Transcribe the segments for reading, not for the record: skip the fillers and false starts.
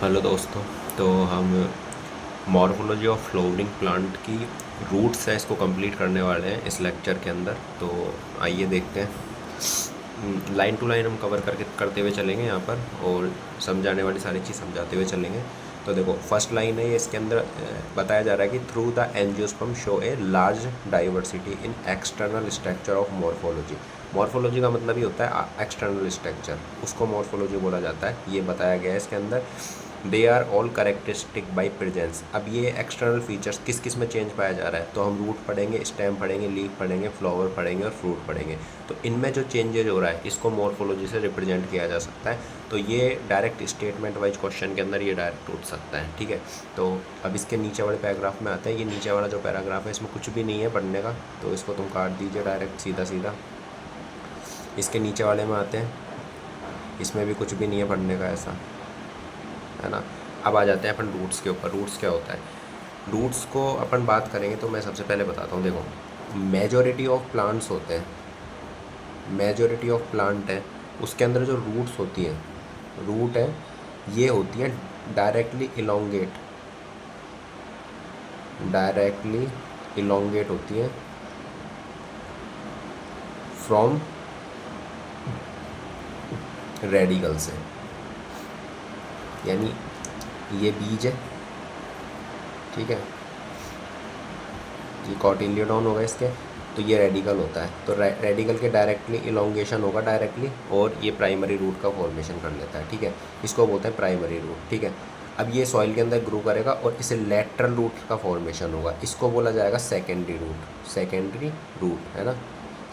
Hello दोस्तों। तो हम मॉर्फोलॉजी ऑफ फ्लोवरिंग प्लांट की रूट्स है इसको कंप्लीट करने वाले हैं इस लेक्चर के अंदर। तो आइए देखते हैं। लाइन टू लाइन हम कवर करके करते हुए चलेंगे यहाँ पर, और समझाने वाली सारी चीज़ समझाते हुए चलेंगे। तो देखो, फर्स्ट लाइन है ये, इसके अंदर बताया जा रहा है कि through the angiosperm show a large diversity in external structure of morphology. Morphology का मतलब ही होता है एक्सटर्नल स्ट्रक्चर, उसको मॉर्फोलॉजी बोला जाता है। ये बताया गया है इसके अंदर। They are all characteristic by presence. अब ये एक्सटर्नल फीचर्स किस किस में चेंज पाया जा रहा है, तो हम रूट पढ़ेंगे, स्टेम पढ़ेंगे, लीफ पढ़ेंगे, फ्लावर पढ़ेंगे और फ्रूट पढ़ेंगे। तो इनमें जो चेंजेज हो रहा है इसको मॉर्फोलॉजी से रिप्रेजेंट किया जा सकता है। तो ये डायरेक्ट स्टेटमेंट वाइज क्वेश्चन के अंदर ये डायरेक्ट उठ सकता है, ठीक है। तो अब इसके नीचे वाले पैराग्राफ में आते हैं। ये नीचे वाला जो पैराग्राफ है इसमें कुछ भी नहीं है पढ़ने का, तो इसको तुम काट दीजिए डायरेक्ट सीधा सीधा। इसके नीचे वाले में आते हैं, इसमें भी कुछ भी नहीं है पढ़ने का ऐसा, है ना। अब आ जाते हैं अपन रूट्स के ऊपर। रूट्स क्या होता है? रूट्स को अपन बात करेंगे तो मैं सबसे पहले बताता हूँ। देखो, मेजॉरिटी ऑफ प्लांट्स होते हैं, मेजॉरिटी ऑफ प्लांट है, उसके अंदर जो रूट्स होती हैं, रूट है, ये होती है डायरेक्टली इलोंगेट, डायरेक्टली इलोंगेट होती है फ्रॉम रेडिकल से। यानी ये बीज है, ठीक है, ये कॉटिलियोडॉन होगा इसके, तो ये रेडिकल होता है। तो रेडिकल के डायरेक्टली इलोंगेशन होगा डायरेक्टली, और ये प्राइमरी रूट का फॉर्मेशन कर लेता है, ठीक है। इसको बोलते हैं प्राइमरी रूट, ठीक है। अब ये सॉइल के अंदर ग्रो करेगा और इसे लेटरल रूट का फॉर्मेशन होगा, इसको बोला जाएगा सेकेंडरी रूट, सेकेंडरी रूट, है ना,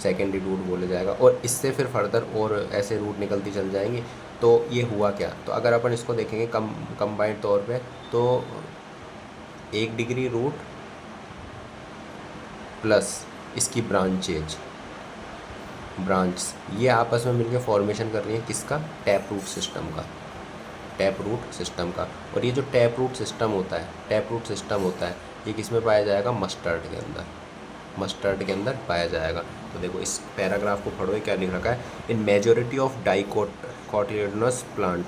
सेकेंडरी रूट बोला जाएगा। और इससे फिर फर्दर और ऐसे रूट निकलती चल जाएंगी। तो ये हुआ क्या, तो अगर अपन इसको देखेंगे कंबाइंड तौर पे, तो 1 डिग्री रूट प्लस इसकी ब्रांचेज, ब्रांच, ये आपस में मिलकर फॉर्मेशन कर रही है किसका? टैप रूट सिस्टम का, टैप रूट सिस्टम का। और ये जो टैप रूट सिस्टम होता है, टैप रूट सिस्टम होता है, ये किस में पाया जाएगा? मस्टर्ड के अंदर, मस्टर्ड के अंदर पाया जाएगा। तो देखो इस पैराग्राफ को पढ़ो, क्या लिख रखा है? In majority of dicotyledonous plant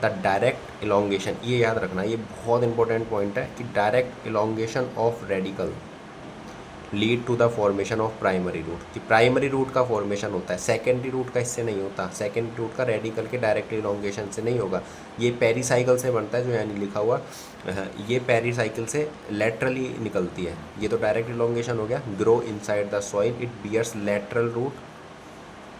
the direct elongation, ये याद रखना, ये बहुत इंपॉर्टेंट पॉइंट है कि direct elongation of radicle lead to the formation of primary root, कि प्राइमरी रूट का फॉर्मेशन होता है, सेकेंडरी रूट का इससे नहीं होता। सेकेंडरी रूट का रेडिकल के डायरेक्ट इलोंगेशन से नहीं होगा, ये पेरीसाइकिल से बनता है, जो यानी लिखा हुआ, ये पेरीसाइकिल से लेटरली निकलती है। ये तो डायरेक्ट इलोंगेशन हो गया। Grow inside the soil, it bears lateral root,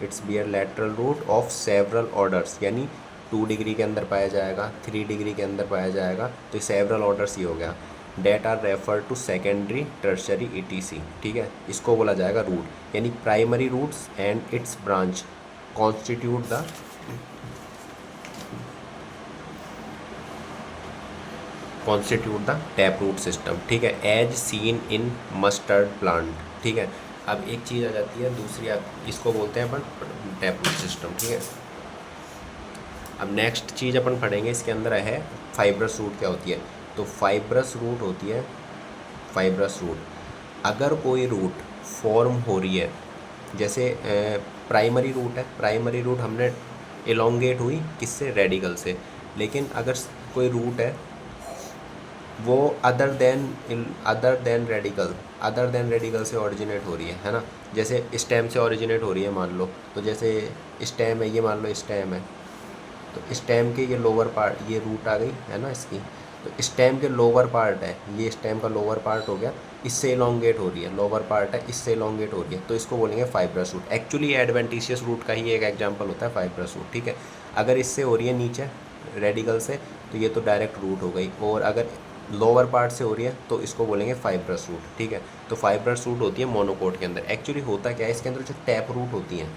its bear lateral root of several orders, यानी 2 डिग्री के अंदर पाया जाएगा, 3 डिग्री के अंदर पाया जाएगा। तो सेवरल ऑर्डर्स ही हो गया। That are refer to secondary, tertiary, ETC, ठीक है। इसको बोला जाएगा रूट, यानी primary roots and its branch constitute the tap root system, ठीक है, as seen in mustard plant, ठीक है। अब एक चीज़ आ जाती है दूसरी, आप इसको बोलते हैं अपन टैप रूट सिस्टम, ठीक है। अब नेक्स्ट चीज़ अपन पढ़ेंगे इसके अंदर है फाइब्रस रूट क्या होती है। तो फाइब्रस रूट होती है, फाइब्रस रूट, अगर कोई रूट फॉर्म हो रही है, जैसे प्राइमरी रूट है, प्राइमरी रूट हमने इलोंगेट हुई किससे? रेडिकल से। लेकिन अगर कोई रूट है वो अदर देन रेडिकल से ओरिजिनेट हो रही है ना, जैसे स्टेम से ओरिजिनेट हो रही है मान लो, तो जैसे स्टेम है, ये मान लो स्टेम है, तो स्टेम के ये लोअर पार्ट, ये रूट आ गई है ना इसकी, तो स्टेम के लोअर पार्ट है, ये स्टेम का लोअर पार्ट हो गया, इससे इलोंगेट हो रही है, लोअर पार्ट है, इससे इलोंगेट हो रही है, तो इसको बोलेंगे fibrous root. Actually adventitious root का ही एक एग्जांपल होता है फाइब्रस रूट, ठीक है। अगर इससे हो रही है नीचे रेडिकल से, तो ये तो डायरेक्ट रूट हो गई, और अगर लोअर पार्ट से हो रही है तो इसको बोलेंगे फाइब्रस रूट, ठीक है। तो फाइब्रस रूट होती है मोनोकोट के अंदर। एक्चुअली होता क्या है, इसके अंदर जो टैप रूट होती हैं,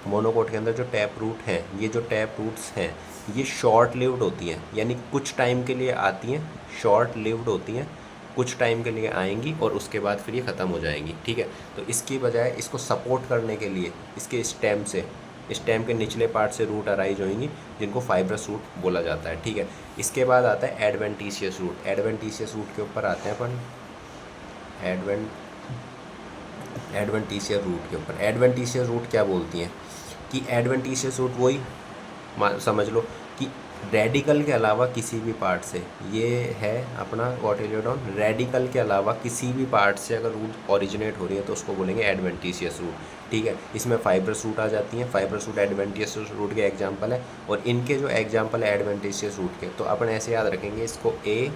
मोनोकोट के अंदर जो टैप रूट हैं, ये जो टैप रूट्स हैं ये शॉर्ट लिव्ड होती हैं, यानी कुछ टाइम के लिए आती हैं, शॉर्ट लिव्ड होती हैं, कुछ टाइम के लिए आएंगी और उसके बाद फिर ये ख़त्म हो जाएंगी, ठीक है। तो इसकी बजाय इसको सपोर्ट करने के लिए इसके स्टेम से, स्टेम के निचले पार्ट से रूट अराइज होंगी, जिनको फाइब्रस रूट बोला जाता है, ठीक है। इसके बाद आता है एडवेंटिशियस रूट। एडवेंटिशियस रूट के ऊपर आते हैं अपन, एडवेंटिशियस रूट के ऊपर। एडवेंटिशियस रूट क्या बोलती हैं कि एडवेंटिशियस रूट वही समझ लो कि रेडिकल के अलावा किसी भी पार्ट से, ये है अपना कॉटिलिडोन, रेडिकल के अलावा किसी भी पार्ट से अगर रूट ओरिजिनेट हो रही है तो उसको बोलेंगे एडवेंटिशियस रूट। ठीक है, इसमें फाइब्रस रूट आ जाती हैं। फाइब्रस रूट एडवेंटिशियस रूट के एग्जांपल है, और इनके जो एग्जांपल है एडवेंटिशियस रूट के, तो अपन ऐसे याद रखेंगे इसको, ए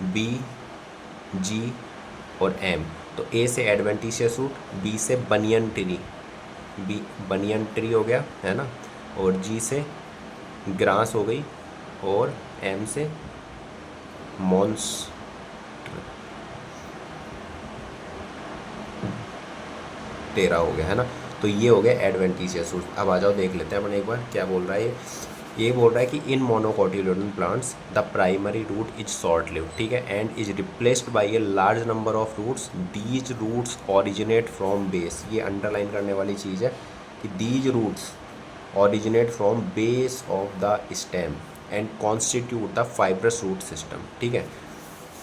बी जी और एम। तो ए से एडवेंटिशियस रूट, बी से banyan tree, B banyan tree हो गया है ना, और जी से ग्रास हो गई, और एम से मॉन्स टेरा हो गया है ना। तो ये हो गया एडवेंटिशियस रूट। अब आ जाओ देख लेते हैं अपन एक बार क्या बोल रहा है ये बोल रहा है कि in monocotyledon plants the primary root is short live, ठीक है, and is replaced by a large number of roots, these roots originate from base. ये अंडरलाइन करने वाली चीज़ है कि these roots originate from base of the stem and constitute the fibrous root system, ठीक है,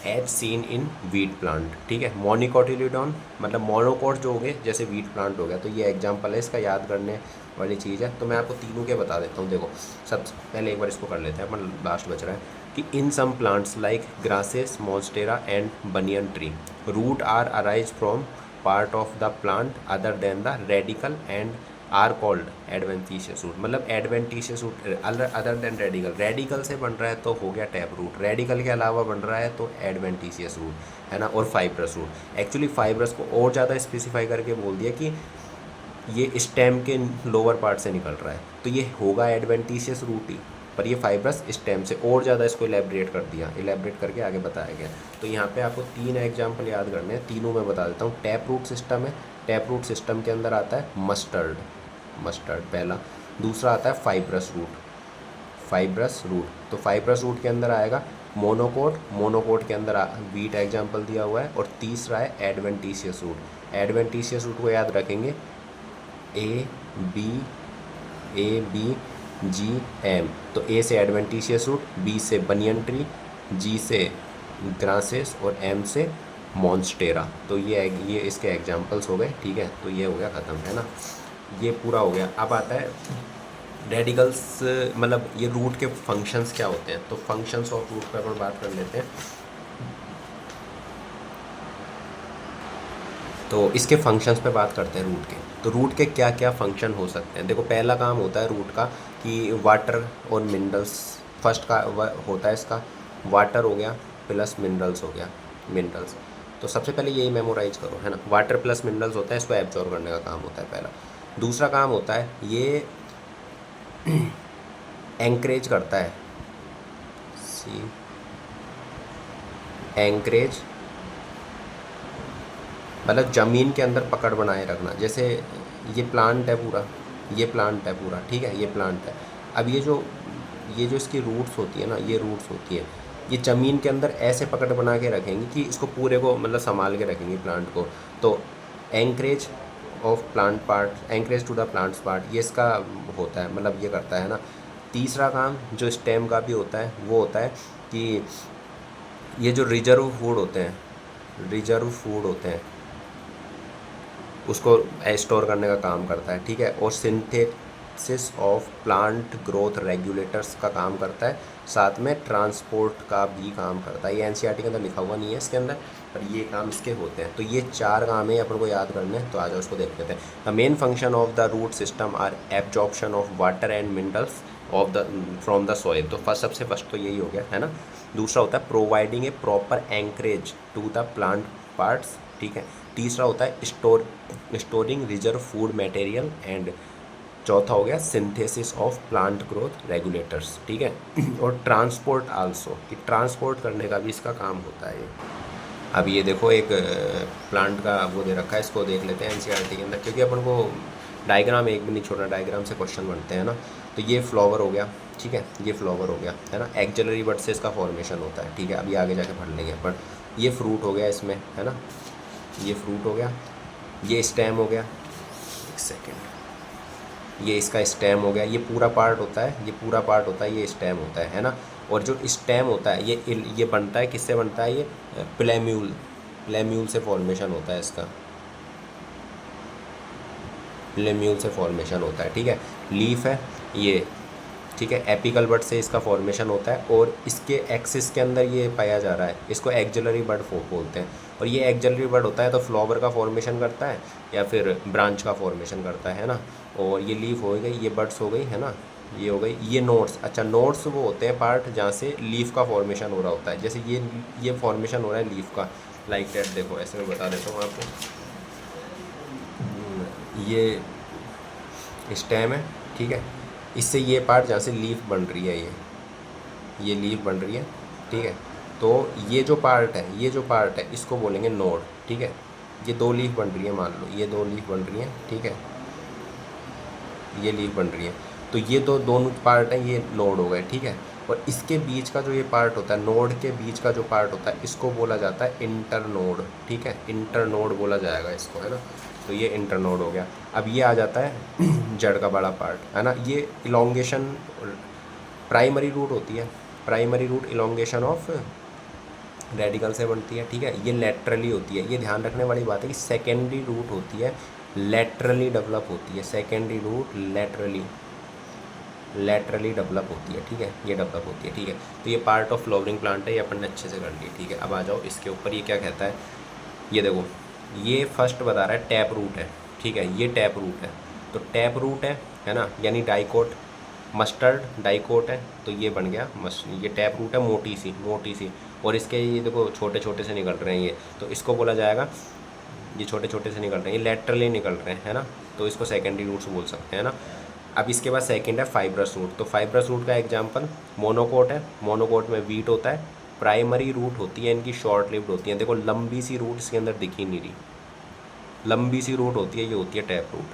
as seen in wheat plant. ठीक है, मोनिकोटिलिडॉन मतलब मोनोकोट जो हो गए, जैसे वीट प्लांट हो गया, तो ये एग्जांपल है इसका, याद करने वाली चीज़ है। तो मैं आपको तीनों के बता देता हूँ। देखो, सबसे पहले एक बार इसको कर लेते हैं अपन, लास्ट बच रहा है कि in some plants like grasses, monstera and banyan tree, root are arise from part of the plant other than the radicle and are called adventitious root. मतलब adventitious root other than radicle, radicle से बन रहा है तो हो गया tap root, radical के अलावा बन रहा है तो एडवेंटिशियस रूट है ना, और फाइब्रस रूट। एक्चुअली फाइब्रस को और ज़्यादा स्पेसिफाई करके बोल दिया कि ये स्टेम के लोअर पार्ट से निकल रहा है, तो ये होगा एडवेंटिशियस रूट ही, पर ये फाइब्रस स्टेम से, और ज़्यादा इसको इलेबरेट कर दिया, इलेबरेट करके आगे बताया गया। तो यहाँ पे आपको 3 एग्जाम्पल याद करने हैं, तीनों मैं बता देता हूँ। टैप रूट सिस्टम है, टैप रूट सिस्टम के अंदर आता है मस्टर्ड, मस्टर्ड पहला। दूसरा आता है फाइब्रस रूट, फाइब्रस रूट, तो फाइब्रस रूट के अंदर आएगा मोनोकोट, मोनोकोट के अंदर वीट एग्जाम्पल दिया हुआ है। और तीसरा है एडवेंटिशियस रूट, एडवेंटिशियस रूट को याद रखेंगे ए बी जी एम। तो ए से एडवेंटिशियस रूट, बी से बनियन ट्री, जी से ग्रासेस और एम से मॉन्स्टेरा। तो ये इसके एग्जांपल्स हो गए, ठीक है। तो ये हो गया ख़त्म, है ना, ये पूरा हो गया। अब आता है रेडिकल्स, मतलब ये रूट के फंक्शंस क्या होते हैं। तो फंक्शंस ऑफ रूट पर अपन बात कर लेते हैं। तो इसके फंक्शंस पे बात करते हैं रूट के। तो रूट के क्या क्या फंक्शन हो सकते हैं। देखो, पहला काम होता है रूट का कि वाटर और मिनरल्स, फर्स्ट का होता है इसका वाटर हो गया प्लस मिनरल्स हो गया, मिनरल्स। तो सबसे पहले यही मेमोराइज करो, है ना, वाटर प्लस मिनरल्स होता है, इसको एब्जॉर्ब करने का काम होता है पहला। दूसरा काम होता है ये एंकरेज करता है, सी एंकरेज मतलब ज़मीन के अंदर पकड़ बनाए रखना। जैसे ये प्लांट है पूरा, ये प्लांट है पूरा, ठीक है, ये प्लांट है। अब ये जो इसकी रूट्स होती है ना, ये रूट्स होती है, ये ज़मीन के अंदर ऐसे पकड़ बना के रखेंगी कि इसको पूरे को मतलब संभाल के रखेंगी प्लांट को। तो anchorage of plant part, anchorage to the plants part, ये इसका होता है, मतलब ये करता है ना। तीसरा काम जो स्टेम का भी होता है वो होता है कि ये जो रिजर्व फूड होते हैं, रिजर्व फूड होते हैं, उसको स्टोर करने का काम करता है, ठीक है। और synthesis of plant growth regulators का काम करता है, साथ में ट्रांसपोर्ट का भी काम करता है। ये एनसीईआरटी के अंदर लिखा हुआ नहीं है इसके अंदर, पर ये काम इसके होते हैं। तो ये 4 काम है, अपन को याद करने हैं। तो आ जाओ उसको देख लेते हैं। The main function of the root system are absorption of water and minerals of the from the soil. तो सबसे फर्स्ट तो यही हो गया, है ना। दूसरा होता है providing a proper anchorage to the plant parts, ठीक है। तीसरा होता है storing reserve food material, and चौथा हो गया synthesis of plant growth regulators, ठीक है। और ट्रांसपोर्ट आल्सो, कि ट्रांसपोर्ट करने का भी इसका काम होता है ये। अब ये देखो एक प्लांट का वो दे रखा है, इसको देख लेते हैं एनसीईआरटी के अंदर, क्योंकि अपन को डायग्राम एक भी नहीं छोड़ना, डायग्राम से क्वेश्चन बनते हैं ना। तो ये फ्लावर हो गया, ठीक है, ये फ्लावर हो गया, है ना। एक्जेलरी बड से इसका फॉर्मेशन होता है, ठीक है। अभी आगे जाके पढ़ लेंगे अपन। ये फ्रूट हो गया इसमें, है ना, ये फ्रूट हो गया, ये स्टेम हो गया, एक सेकेंड, ये इसका स्टेम हो गया, ये पूरा पार्ट होता है, ये पूरा पार्ट होता है, ये स्टेम होता है ना। और जो स्टेम होता है ये बनता है, किससे बनता है, ये प्लेम्यूल, प्लेम्यूल से फॉर्मेशन होता है इसका, प्लेम्यूल से फॉर्मेशन होता है, ठीक है। लीफ है ये, ठीक है, एपिकल बड से इसका फॉर्मेशन होता है और इसके एक्सिस के अंदर ये पाया जा रहा है, इसको एक्सिलरी बड बोलते हैं। और ये एक्सिलरी बड होता है तो फ्लावर का फॉर्मेशन करता है या फिर ब्रांच का फॉर्मेशन करता है ना। और ये लीफ हो गई, ये बड्स हो गई है ना, ये हो गई, ये नोड्स। अच्छा, नोड्स वो होते हैं पार्ट जहाँ से लीफ का फॉर्मेशन हो रहा होता है, जैसे ये फॉर्मेशन हो रहा है लीफ का, लाइक दैट। देखो ऐसे मैं बता देता हूँ आपको, ये स्टेम है, ठीक है, इससे ये पार्ट जहाँ से लीफ बन रही है, ये लीफ बन रही है, ठीक है। तो ये जो पार्ट है, ये जो पार्ट है इसको बोलेंगे नोड, ठीक है। ये दो लीफ बन रही है, मान लो ये दो लीफ बन रही है, ठीक है, ये लीफ बन रही है, तो ये तो दोनों पार्ट हैं, ये नोड हो गए, ठीक है। और इसके बीच का जो ये पार्ट होता है, नोड के बीच का जो पार्ट होता है, इसको बोला जाता है इंटर नोड, ठीक है, इंटर नोड बोला जाएगा इसको, है ना। तो ये इंटर नोड हो गया। अब ये आ जाता है जड़ का बड़ा पार्ट, है ना। ये इलोंगेशन प्राइमरी रूट होती है, primary root elongation of radicle से बनती है, ठीक है। ये लेटरली होती है, ये ध्यान रखने वाली बात है कि सेकेंडरी रूट होती है लेटरली डेवलप होती है, सेकेंडरी रूट लेटरली डेवलप होती है, ठीक है, ये डेवलप होती है, ठीक है। तो ये पार्ट ऑफ फ्लावरिंग प्लांट है, ये अपन ने अच्छे से कर लिया, ठीक है। अब आ जाओ इसके ऊपर, ये क्या कहता है, ये देखो, ये फर्स्ट बता रहा है टैप रूट है, ठीक है, ये टैप रूट है। तो टैप रूट है ना, यानी डाइकोट, मस्टर्ड डाइकोट है, तो ये बन गया ये टैप रूट है, मोटी सी। और इसके ये देखो छोटे छोटे से निकल रहे हैं ये, तो इसको बोला जाएगा, ये छोटे छोटे से निकल रहे हैं, ये लेटरली निकल रहे हैं, है ना, तो इसको सेकेंडरी रूट्स बोल सकते हैं ना। अब इसके बाद सेकंड है फाइब्रस रूट। तो फाइब्रस रूट का एग्जांपल मोनोकोट है, मोनोकोट में वीट होता है। प्राइमरी रूट होती है इनकी, शॉर्ट लिव्ड होती है। देखो लंबी सी रूट इसके अंदर दिख ही नहीं रही, लंबी सी रूट होती है, ये होती है टैप रूट,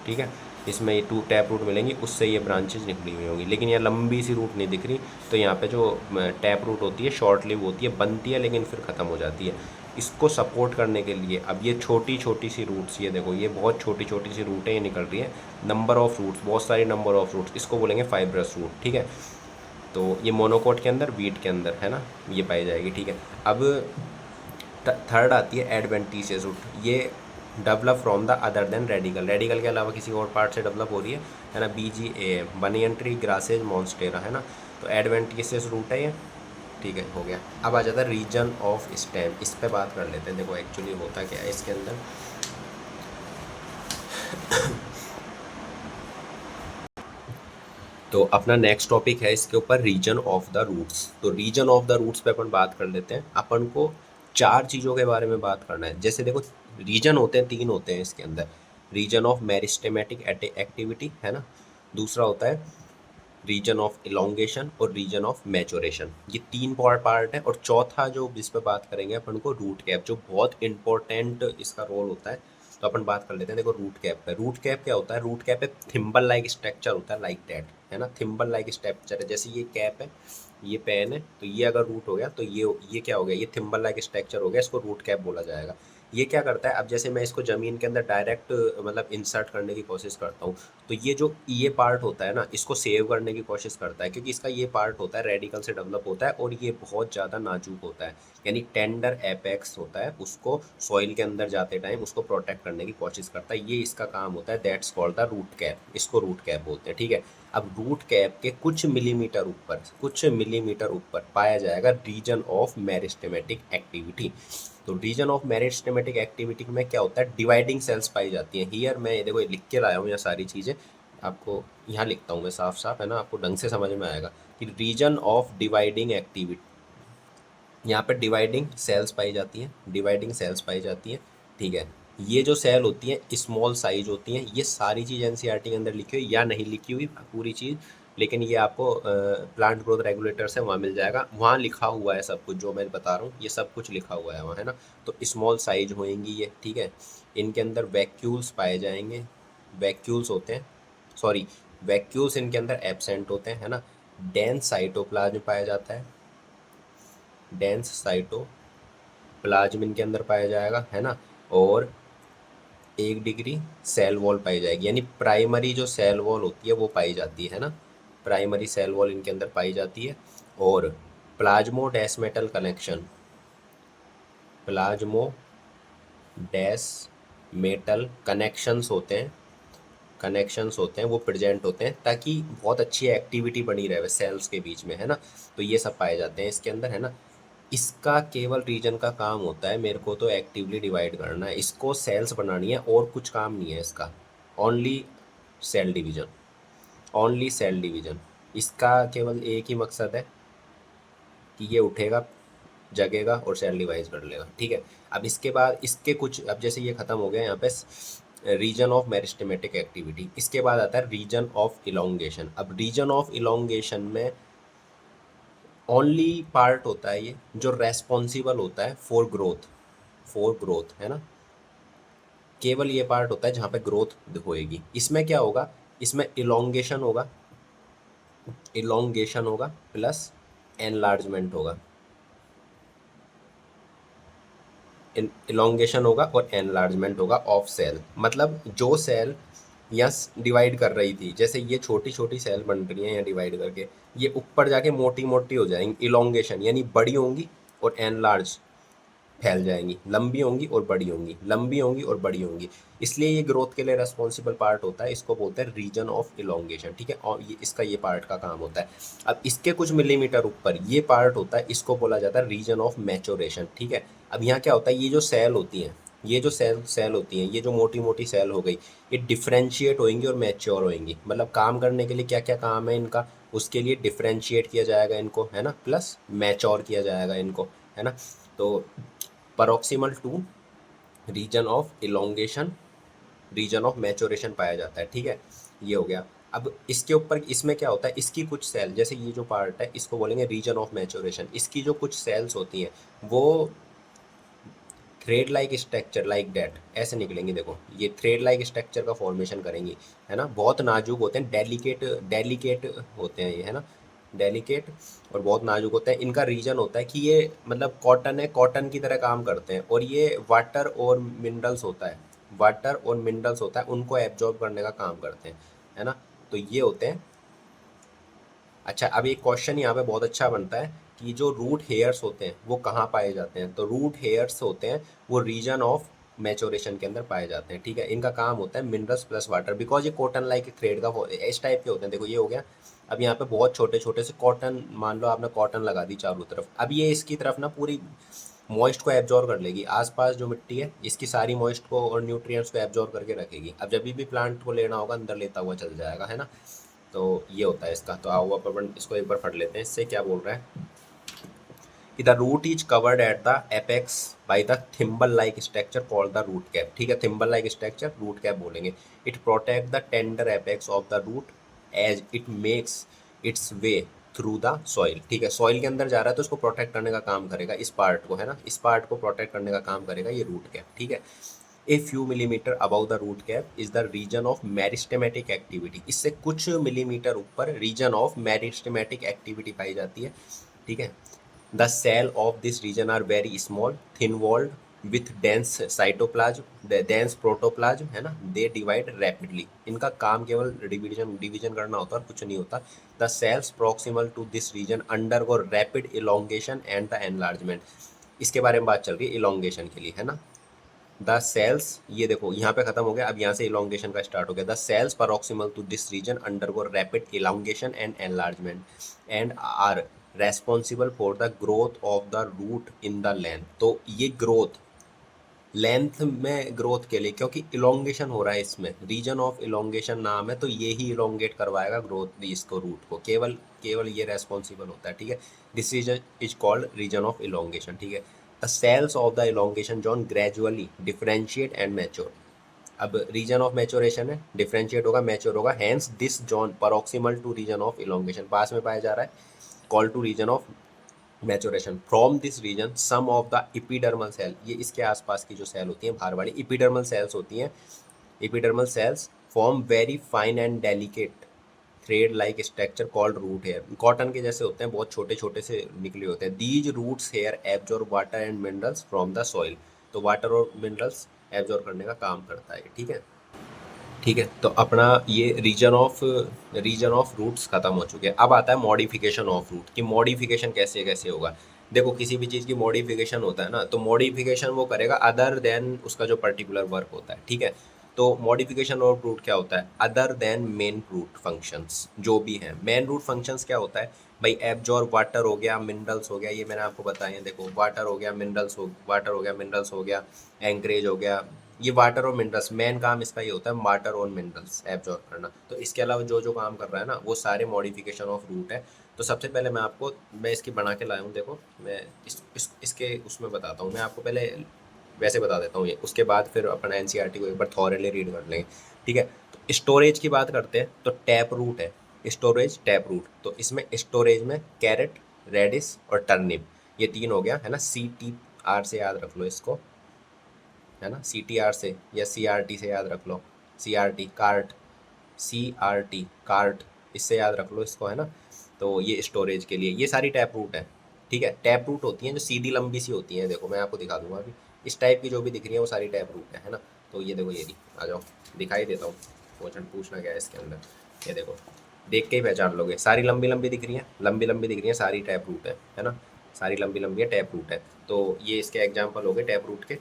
ठीक है। इसमें ये 2 टैप रूट मिलेंगी, उससे ये ब्रांचेज निकली हुई होंगी, लेकिन यहाँ लंबी सी रूट नहीं दिख रही। तो यहाँ पे जो टैप रूट होती है शॉर्ट लिव होती है, बनती है लेकिन फिर ख़त्म हो जाती है। इसको सपोर्ट करने के लिए अब ये छोटी छोटी सी रूट्स, ये देखो ये बहुत छोटी छोटी सी रूटें ये निकल रही है, नंबर ऑफ रूट्स, बहुत सारी नंबर ऑफ रूट्स, इसको बोलेंगे फाइब्रस रूट, ठीक है। तो ये मोनोकोट के अंदर, वीट के अंदर, है ना, ये पाई जाएगी, ठीक है। अब थर्ड आती है एडवेंटिशियस रूट। ये develop from the other than radicle, radical के अलावा किसी और पार्ट से डेवलप हो रही है ना। BGA banyan tree grasses monstera, है ना। तो एडवेंटिशियस रूट है ये, ठीक है, हो गया। अब आ जाता है रीजन ऑफ स्टेम, इस पे बात कर लेते हैं। देखो एक्चुअली होता क्या है इसके अंदर, तो अपना नेक्स्ट टॉपिक है इसके ऊपर रीजन ऑफ द रूट्स। तो रीजन ऑफ द रूट्स पे अपन बात कर लेते हैं। अपन को 4 चीज़ों के बारे में बात करना है। जैसे देखो रीजन होते हैं, 3 होते हैं इसके अंदर, रीजन ऑफ मेरिस्टेमेटिक एक्टिविटी, है ना, दूसरा होता है रीजन ऑफ इलोंगेशन और रीजन ऑफ मैचोरेशन, ये 3 पार्ट है। और चौथा जो जिस पे बात करेंगे अपन को, रूट कैप, जो बहुत इंपॉर्टेंट इसका रोल होता है। तो अपन बात कर लेते हैं। देखो रूट कैप पे, रूट कैप क्या होता है, रूट कैप एक थिम्बल लाइक स्ट्रक्चर होता है, लाइक दैट, है ना, थिम्बल लाइक स्ट्रक्चर है। जैसे ये कैप है, ये पेन है, तो ये अगर रूट हो गया तो ये क्या हो गया, ये थिम्बल लाइक स्ट्रक्चर हो गया, इसको रूट कैप बोला जाएगा। ये क्या करता है, अब जैसे मैं इसको ज़मीन के अंदर डायरेक्ट मतलब इंसर्ट करने की कोशिश करता हूँ, तो ये पार्ट होता है ना, इसको सेव करने की कोशिश करता है, क्योंकि इसका ये पार्ट होता है रेडिकल से डेवलप होता है और ये बहुत ज़्यादा नाजुक होता है, यानी टेंडर एपेक्स होता है, उसको सॉइल के अंदर जाते टाइम उसको प्रोटेक्ट करने की कोशिश करता है, ये इसका काम होता है। That's called the root cap, इसको रूट कैप बोलते हैं, ठीक है। अब रूट कैप के कुछ मिलीमीटर ऊपर पाया जाएगा रीजन ऑफ मेरिस्टेमेटिक एक्टिविटी। तो रीजन ऑफ मेरिस्टेमेटिक एक्टिविटी में क्या होता है, डिवाइडिंग सेल्स पाई जाती हैं। हियर मैं देखो लिख के लाया हूँ, ये सारी चीज़ें आपको यहाँ लिखता हूँ मैं साफ साफ, है ना, आपको ढंग से समझ में आएगा कि रीजन ऑफ डिवाइडिंग एक्टिविटी, यहाँ पे डिवाइडिंग सेल्स पाई जाती हैं, डिवाइडिंग सेल्स पाई जाती हैं, ठीक है। ये जो सेल होती है स्मॉल साइज होती हैं। ये सारी चीज़ एनसीईआरटी के अंदर लिखी हुई या नहीं लिखी हुई पूरी चीज़, लेकिन ये आपको प्लांट ग्रोथ रेगुलेटर से वहाँ मिल जाएगा, वहाँ लिखा हुआ है सब कुछ जो मैं बता रहा हूँ, ये सब कुछ लिखा हुआ है वहाँ, है ना। तो स्मॉल साइज होएंगी ये, ठीक है। इनके अंदर वैक्यूल्स पाए जाएंगे, वैक्यूल्स होते हैं, सॉरी, वैक्यूल्स इनके अंदर एब्सेंट होते हैं, है ना। डेंस साइटोप्लाज्म पाया जाता है, डेंस साइटोप्लाज्म इनके अंदर पाया जाएगा, है ना। और 1 डिग्री सेल वॉल पाई जाएगी, यानी प्राइमरी जो सेल वॉल होती है वो पाई जाती है ना, प्राइमरी सेल वॉल इनके अंदर पाई जाती है। और प्लाज्मोडेस्मेटल कनेक्शन, प्लाज्मोडेस्मेटल कनेक्शंस होते हैं, कनेक्शंस होते हैं वो प्रेजेंट होते हैं, ताकि बहुत अच्छी एक्टिविटी बनी रहे सेल्स के बीच में, है ना। तो ये सब पाए जाते हैं इसके अंदर, है ना। इसका केवल रीजन का काम होता है मेरे को तो एक्टिवली डिवाइड करना है, इसको सेल्स बनानी है और कुछ काम नहीं है इसका। Only cell division, only cell division. इसका केवल एक ही मकसद है कि ये उठेगा, जगेगा और सेल डिवाइड कर लेगा, ठीक है। अब इसके बाद इसके कुछ, अब जैसे ये खत्म हो गया यहाँ पे रीजन ऑफ मेरिस्टेमेटिक एक्टिविटी, इसके बाद आता है रीजन ऑफ इलोंगेशन। अब रीजन ऑफ इलोंगेशन में ओनली पार्ट होता है ये जो रेस्पॉन्सिबल होता है फॉर ग्रोथ, फॉर ग्रोथ, है ना। केवल ये पार्ट होता है जहाँ पे ग्रोथ होएगी। इसमें क्या होगा, इसमें इलोंगेशन होगा, इलोंगेशन होगा प्लस एनलार्जमेंट होगा, इलोंगेशन होगा और एनलार्जमेंट होगा ऑफ सेल। मतलब जो सेल यहाँ डिवाइड कर रही थी, जैसे ये छोटी छोटी सेल बन रही हैं यहाँ डिवाइड करके, ये ऊपर जाके मोटी मोटी हो जाएंगी, इलोंगेशन यानी बड़ी होंगी, और एनलार्ज फैल जाएंगी, लंबी होंगी और बड़ी होंगी, लंबी होंगी और बड़ी होंगी। इसलिए ये ग्रोथ के लिए रेस्पॉन्सिबल पार्ट होता है, इसको बोलते हैं रीजन ऑफ इलोंगेशन, ठीक है। और ये इसका ये पार्ट का काम होता है। अब इसके कुछ मिलीमीटर ऊपर ये पार्ट होता है, इसको बोला जाता है रीजन ऑफ मैचोरेशन, ठीक है। अब यहाँ क्या होता है, ये जो सेल होती हैं, ये जो सेल होती हैं, ये जो मोटी मोटी सेल हो गई, ये डिफ्रेंशिएट होंगी और मैच्योर होंगी। मतलब काम करने के लिए क्या क्या काम है इनका, उसके लिए डिफ्रेंशिएट किया जाएगा इनको, है ना, प्लस मैच्योर किया जाएगा इनको, है ना। तो proximal to region of elongation, region of maturation पाया जाता है, ठीक है। ये हो गया। अब इसके ऊपर इसमें क्या होता है, इसकी कुछ सेल, जैसे ये जो पार्ट है इसको बोलेंगे रीजन ऑफ मैचोरेशन। इसकी जो कुछ सेल्स होती हैं वो thread like structure like that ऐसे निकलेंगी, देखो ये थ्रेड लाइक स्ट्रक्चर का फॉर्मेशन करेंगी, है ना। बहुत नाजुक होते हैं, डेलिकेट डेलिकेट होते हैं ये, है ना, डेलिकेट और बहुत नाजुक होते हैं। इनका रीजन होता है कि ये मतलब कॉटन है, कॉटन की तरह काम करते हैं, और ये वाटर और मिनरल्स होता है, वाटर और मिनरल्स होता है, उनको एब्जॉर्ब करने का काम करते हैं, है ना। तो ये होते हैं। अच्छा, अब एक क्वेश्चन यहाँ पे बहुत अच्छा बनता है कि जो रूट हेयर्स होते हैं वो कहाँ पाए जाते हैं। तो रूट हेयर्स होते हैं वो रीजन ऑफ मैचोरेशन के अंदर पाए जाते हैं, ठीक है। इनका काम होता है मिनरल्स प्लस वाटर, बिकॉज ये कॉटन लाइक थ्रेड का इस टाइप के होते हैं। देखो ये हो गया। अब यहाँ पे बहुत छोटे छोटे से कॉटन, मान लो आपने कॉटन लगा दी चारों तरफ, अब ये इसकी तरफ ना पूरी मॉइस्ट को एब्जॉर्ब कर लेगी, आसपास जो मिट्टी है इसकी सारी मॉइस्ट को और न्यूट्रिएंट्स को एब्जॉर्ब करके रखेगी। अब जब भी प्लांट को लेना होगा अंदर लेता हुआ चल जाएगा, है ना। तो ये होता है इसका। तो आओ अपन इसको एक बार पढ़ लेते हैं। इससे क्या बोल रहा है कि the root is covered at the apex by the thimble like structure called the root cap, ठीक है। Thimble like structure root cap बोलेंगे। It protect the tender apex of the root as it makes its way through the soil, ठीक है। Soil के अंदर जा रहा है तो उसको प्रोटेक्ट करने का काम करेगा, इस पार्ट को, है ना, इस पार्ट को प्रोटेक्ट करने का काम करेगा ये रूट कैप, ठीक है। A few millimetre above the root cap is the region of meristematic activity, इससे कुछ मिलीमीटर ऊपर रीजन ऑफ मेरिस्टेमेटिक एक्टिविटी पाई जाती है, ठीक है। The cell of this region are very small, thin walled with dense cytoplasm, dense protoplasm, है ना। दे डिवाइड रैपिडली, इनका काम केवल डिवीजन डिवीजन करना होता है और कुछ नहीं होता। The cells proximal to this region undergo rapid elongation and the enlargement, इसके बारे में बात चल रही है इलोंगेशन के लिए, है ना। द सेल्स, ये देखो यहाँ पे खत्म हो गया, अब यहाँ से इलोंगेशन का स्टार्ट हो गया। The cells proximal to this region undergo rapid elongation and enlargement and are responsible for the growth of the root in the length. तो ये ग्रोथ लेंथ में ग्रोथ के लिए, क्योंकि इलोंगेशन हो रहा है इसमें, रीजन ऑफ इलोंगेशन नाम है, तो ये ही इलोंगेट करवाएगा ग्रोथ इसको, रूट को, केवल केवल ये रेस्पॉन्सिबल होता है, ठीक है। This is called region of elongation, ठीक है। The cells of the elongation zone gradually differentiate and mature. अब रीजन ऑफ मैच्योरेशन है, डिफरेंशिएट होगा, मैच्योर होगा, hence this zone proximal to region of elongation, पास में पाया जा रहा है, call to region of maturation. From this region some of the epidermal cell, ये इसके आसपास की जो सेल होती हैं बाहर वाली इपिडर्मल सेल्स होती हैं, epidermal cells form very fine and delicate thread like structure called root hair, cotton के जैसे होते हैं, बहुत छोटे छोटे से निकले होते हैं। These roots hair absorb water and minerals from the soil, तो वाटर और मिनरल्स एब्जॉर्ब करने का काम करता है, ठीक है। ठीक है, तो अपना ये रीजन ऑफ रूट्स खत्म हो चुके हैं। अब आता है मॉडिफिकेशन ऑफ रूट, कि मॉडिफिकेशन कैसे कैसे होगा। देखो किसी भी चीज़ की मॉडिफिकेशन होता है ना, तो मॉडिफिकेशन वो करेगा अदर देन उसका जो पर्टिकुलर वर्क होता है, ठीक है। तो मॉडिफिकेशन ऑफ रूट क्या होता है, other than main root functions जो भी हैं। मेन रूट फंक्शंस क्या होता है भाई, एब्जॉर्ब वाटर हो गया, मिनरल्स हो गया, ये मैंने आपको बताया है, देखो वाटर हो गया, मिनरल्स हो गया, एंकरेज हो गया, ये वाटर और मिनरल्स, मेन काम इसका ये होता है वाटर और मिनरल्स एब्जॉर्ब करना। तो इसके अलावा जो जो काम कर रहा है ना वो सारे मॉडिफिकेशन ऑफ रूट है। तो सबसे पहले मैं इसकी बना के लाया हूँ, देखो मैं इसके उसमें बताता हूँ। मैं आपको पहले वैसे बता देता हूँ ये, उसके बाद फिर अपन एनसीईआरटी को एक बार थॉरली रीड कर लेंगे, ठीक है। तो स्टोरेज की बात करते हैं तो टैप रूट है, स्टोरेज टैप रूट। तो इसमें स्टोरेज में कैरेट, रेडिस और टर्निप, ये तीन हो गया है ना। CTR से याद रख लो इसको, है ना, CTR से या CRT से याद रख लो, CRT कार्ट, CRT कार्ट, इससे याद रख लो इसको, है ना। तो ये स्टोरेज के लिए ये सारी टैप रूट है, ठीक है। टैप रूट होती हैं जो सीधी लंबी सी होती हैं, देखो मैं आपको दिखा दूंगा अभी, इस टाइप की जो भी दिख रही है वो सारी टैप रूट है ना। तो ये देखो, ये भी आ जाओ दिखाई देता हूँ, क्वेश्चन पूछना क्या है इसके अंदर, ये देखो देख के ही पहचान लोगे, सारी लंबी लंबी दिख रही है, लंबी लंबी दिख रही है, सारी टैप रूट है ना, सारी लंबी लंबी है, टैप रूट है। तो ये इसके एग्जाम्पल हो गए टैप रूट के,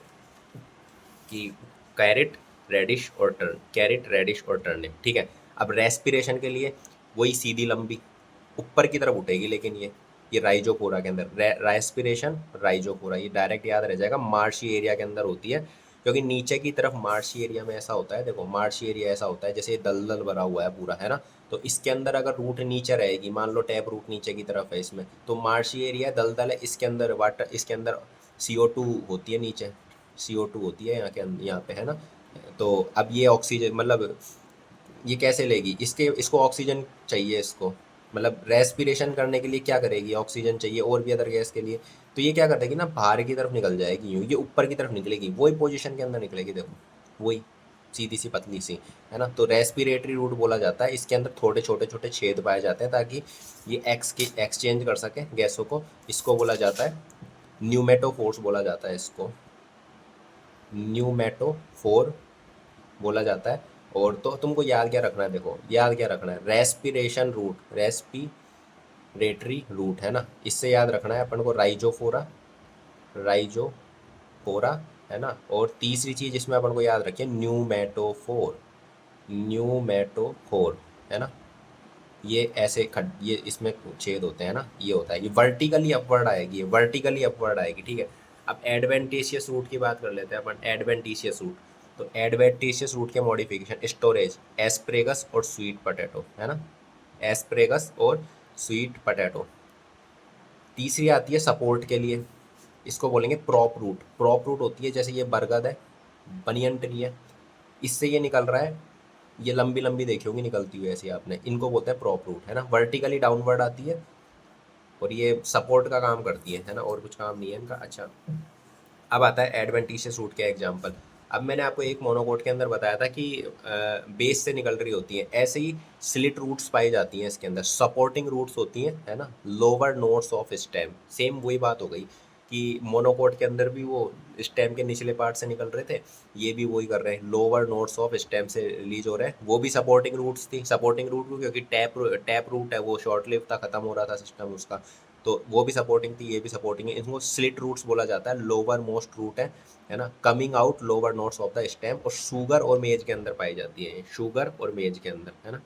कि कैरेट, रेडिश और टर्न, कैरेट, रेडिश और टर्निप, ठीक है। अब रेस्पिरेशन के लिए वही सीधी लंबी ऊपर की तरफ उठेगी, लेकिन ये राइजोफोरा के अंदर रेस्पिरेशन, राइजोफोरा, ये डायरेक्ट याद रह जाएगा, मार्शी एरिया के अंदर होती है। क्योंकि नीचे की तरफ मार्शी एरिया में ऐसा होता है, देखो मार्शी एरिया ऐसा होता है जैसे ये दलदल भरा हुआ है पूरा, है ना। तो इसके अंदर अगर रूट नीचे रहेगी, मान लो टैप रूट नीचे की तरफ है इसमें, तो मार्शी एरिया दलदल है, इसके अंदर वाटर, इसके अंदर CO2 होती है, नीचे CO2 होती है यहाँ पे, है ना। तो अब ये ऑक्सीजन मतलब ये कैसे लेगी, इसको ऑक्सीजन चाहिए इसको, मतलब रेस्पिरेशन करने के लिए क्या करेगी, ऑक्सीजन चाहिए और भी अदर गैस के लिए। तो ये क्या कर देगी ना, बाहर की तरफ निकल जाएगी, यूँ ये ऊपर की तरफ निकलेगी, वही पोजीशन के अंदर निकलेगी, देखो वही सीधी सी पतली सी, है ना। तो रेस्पिरेटरी रूट बोला जाता है, इसके अंदर थोड़े छोटे छोटे छेद पाए जाते हैं ताकि ये एक्सचेंज कर सके गैसों को। इसको बोला जाता है न्यूमेटोफोर्स बोला जाता है, इसको न्यूमेटोफोर बोला जाता है। और तो तुमको याद क्या रखना है, देखो याद क्या रखना है, रेस्पिरेशन रूट, रेस्पिरेटरी रूट, है ना, इससे याद रखना है अपन को राइजोफोरा, राइजोफोरा, है ना। और तीसरी चीज इसमें अपन को याद रखिए न्यूमेटोफोर, न्यूमेटोफोर, है ना। ये ऐसे खड, ये इसमें छेद होते हैं ना, ये होता है, ये वर्टिकली अपवर्ड आएगी, ये वर्टिकली अपवर्ड आएगी, ठीक है। अब एडवेंटिशियस रूट की बात कर लेते हैं अपन, एडवेंटिशियस रूट। तो एडवेंटिशियस रूट के मॉडिफिकेशन, स्टोरेज, एस्प्रेगस और स्वीट पोटैटो, है ना, एस्प्रेगस और स्वीट पोटैटो। तीसरी आती है सपोर्ट के लिए, इसको बोलेंगे प्रॉप रूट। प्रॉप रूट होती है जैसे ये बरगद है, बनियन ट्री है, इससे ये निकल रहा है, ये लंबी लंबी देखी होगी निकलती हुई ऐसी आपने, इनको बोलते हैं प्रॉप रूट, है ना। वर्टिकली डाउनवर्ड आती है और ये सपोर्ट का काम करती है ना, और कुछ काम नहीं है इनका। अच्छा, अब आता है एडवेंटिशियस रूट के एग्जाम्पल। अब मैंने आपको एक मोनोकोट के अंदर बताया था कि बेस से निकल रही होती है, ऐसे ही स्लिट रूट्स पाई जाती हैं इसके अंदर, सपोर्टिंग रूट्स होती हैं, है ना, lower nodes of stem. Same वही बात हो गई कि मोनोकोट के अंदर भी वो स्टेम के निचले पार्ट से निकल रहे थे, ये भी वही कर रहे हैं, लोअर नोड्स ऑफ स्टेम से रिलीज हो रहे हैं। वो भी सपोर्टिंग रूट्स थी, सपोर्टिंग रूट क्योंकि टैप रूट है वो शॉर्ट लिव था, खत्म हो रहा था सिस्टम उसका, तो वो भी सपोर्टिंग थी, ये भी सपोर्टिंग है। इनको स्लिट रूट्स बोला जाता है, लोअर मोस्ट रूट है ना, coming out lower notes of the stem, और शुगर और मेज के अंदर पाई जाती है, शुगर और मेज के अंदर, है ना,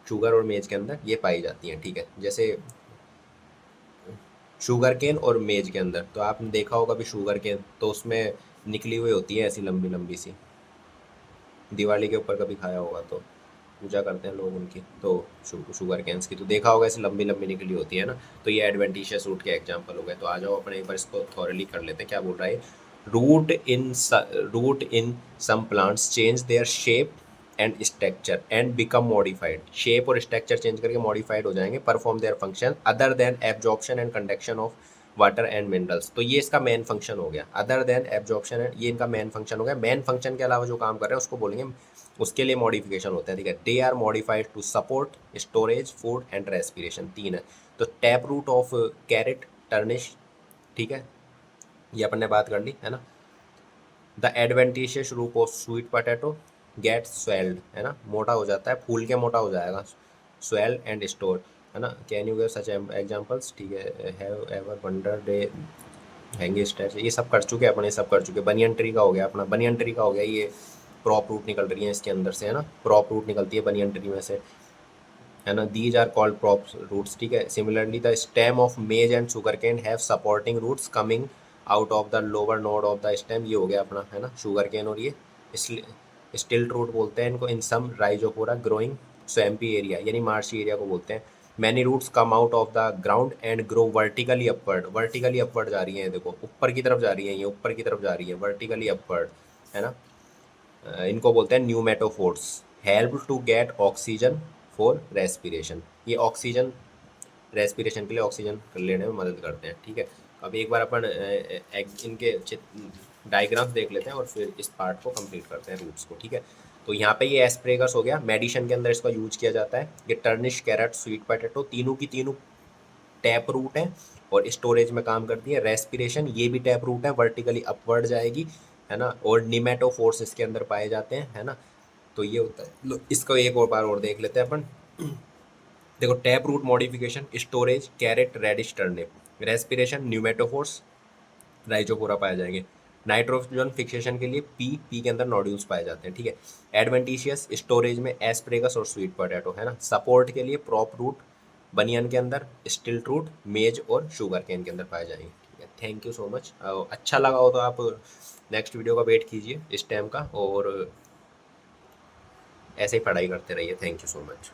शुगर और मेज के अंदर ये पाई जाती हैं, ठीक है। जैसे शुगर केन और मेज के अंदर, तो आपने देखा होगा भी शुगर केन, तो उसमें निकली हुई होती है ऐसी लंबी लंबी सी, दिवाली के ऊपर कभी खाया होगा तो पूजा करते हैं लोग उनकी, तो शुगर कैंस की तो देखा होगा ऐसी लंबी लंबी निकली होती है ना। तो ये एडवेंटिशियस रूट के एग्जांपल हो गए। तो आ जाओ अपन एक बार इसको थॉरली कर लेते हैं, क्या बोल रहा है। Root in some plants change their shape and structure and become modified, shape और स्ट्रक्चर चेंज करके मॉडिफाइड हो जाएंगे, perform their function other than absorption and conduction of water and minerals. तो ये इसका मेन फंक्शन हो गया, अदर देन एब्जॉर्प्शन एंड, ये इनका मेन फंक्शन हो गया। मेन फंक्शन के अलावा जो काम कर रहे हैं उसको बोलेंगे, उसके लिए मॉडिफिकेशन होता है, ठीक है। They are modified to support storage food and respiration, तीन है। तो tap root of carrot, turnip, ठीक है, ये अपन ने बात कर ली, है ना। The adventitious root of sweet potato get swelled, है ना, मोटा हो जाता है, फूल के मोटा हो जाएगा, स्वेल एंड स्टोर, है ना। Can you give such examples, ठीक है। हैव एवर वंडर डे हैंगी स्टेप्स, ये सब कर चुके हैं अपन, ये सब कर चुके। बनियन ट्री का हो गया अपना, बनियन ट्री का हो गया ये प्रॉप रूट निकल रही है इसके अंदर से, है ना, प्रॉप रूट निकलती है बनियन ट्री में से, है ना, these are called prop roots, ठीक है। Similarly the stem of maize and sugar cane have supporting roots coming out of the lower node of the stem, ये हो गया अपना, है ना, शुगर केन, और ये स्टिल्ट रूट बोलते हैं इनको in some rhizophora growing swampy area, यानी मार्शी एरिया को बोलते हैं। Many roots come out of the ground and grow vertically upward, vertically upward जा रही हैं, देखो ऊपर की तरफ जा रही हैं, ये ऊपर की तरफ जा रही है वर्टिकली अपवर्ड, है ना। इनको बोलते हैं pneumatophores, help to get oxygen for respiration, ये ऑक्सीजन रेस्पिरेशन के लिए ऑक्सीजन लेने में मदद करते हैं, ठीक है। अब एक बार अपन इनके डायग्राम्स देख लेते हैं और फिर इस पार्ट को कंप्लीट करते हैं रूट्स को, ठीक है। तो यहाँ पे ये एस्प्रेगस हो गया, मेडिसिन के अंदर इसका यूज किया जाता है। ये टर्निश, कैरेट, स्वीट पोटैटो, तीनों की तीनों टैप रूट है और स्टोरेज में काम करती है। रेस्पिरेशन ये भी टैप रूट है, वर्टिकली अपवर्ड जाएगी, है ना, और निमेटोफोर्स इसके अंदर पाए जाते हैं, है ना। तो ये होता है, लो इसको एक और बार और देख लेते हैं अपन। देखो, tap root modification, storage carrot, radish, turnip, respiration pneumatophores rhizophora पाए जाएंगे। नाइट्रोजन फिक्सेशन के लिए पी के अंदर नोड्यूल्स पाए जाते हैं, ठीक है। एडवेंटिशियस स्टोरेज में एस्प्रेगस और स्वीट पोटैटो, है ना। सपोर्ट के लिए प्रॉप रूट बनियन के अंदर, स्टिल्ट रूट मेज और शुगर केन के अंदर पाए जाएंगे, ठीक है। Thank you so much. अच्छा लगा हो तो आप नेक्स्ट वीडियो का वेट कीजिए इस टाइम का, और ऐसे ही पढ़ाई करते रहिए। Thank you so much.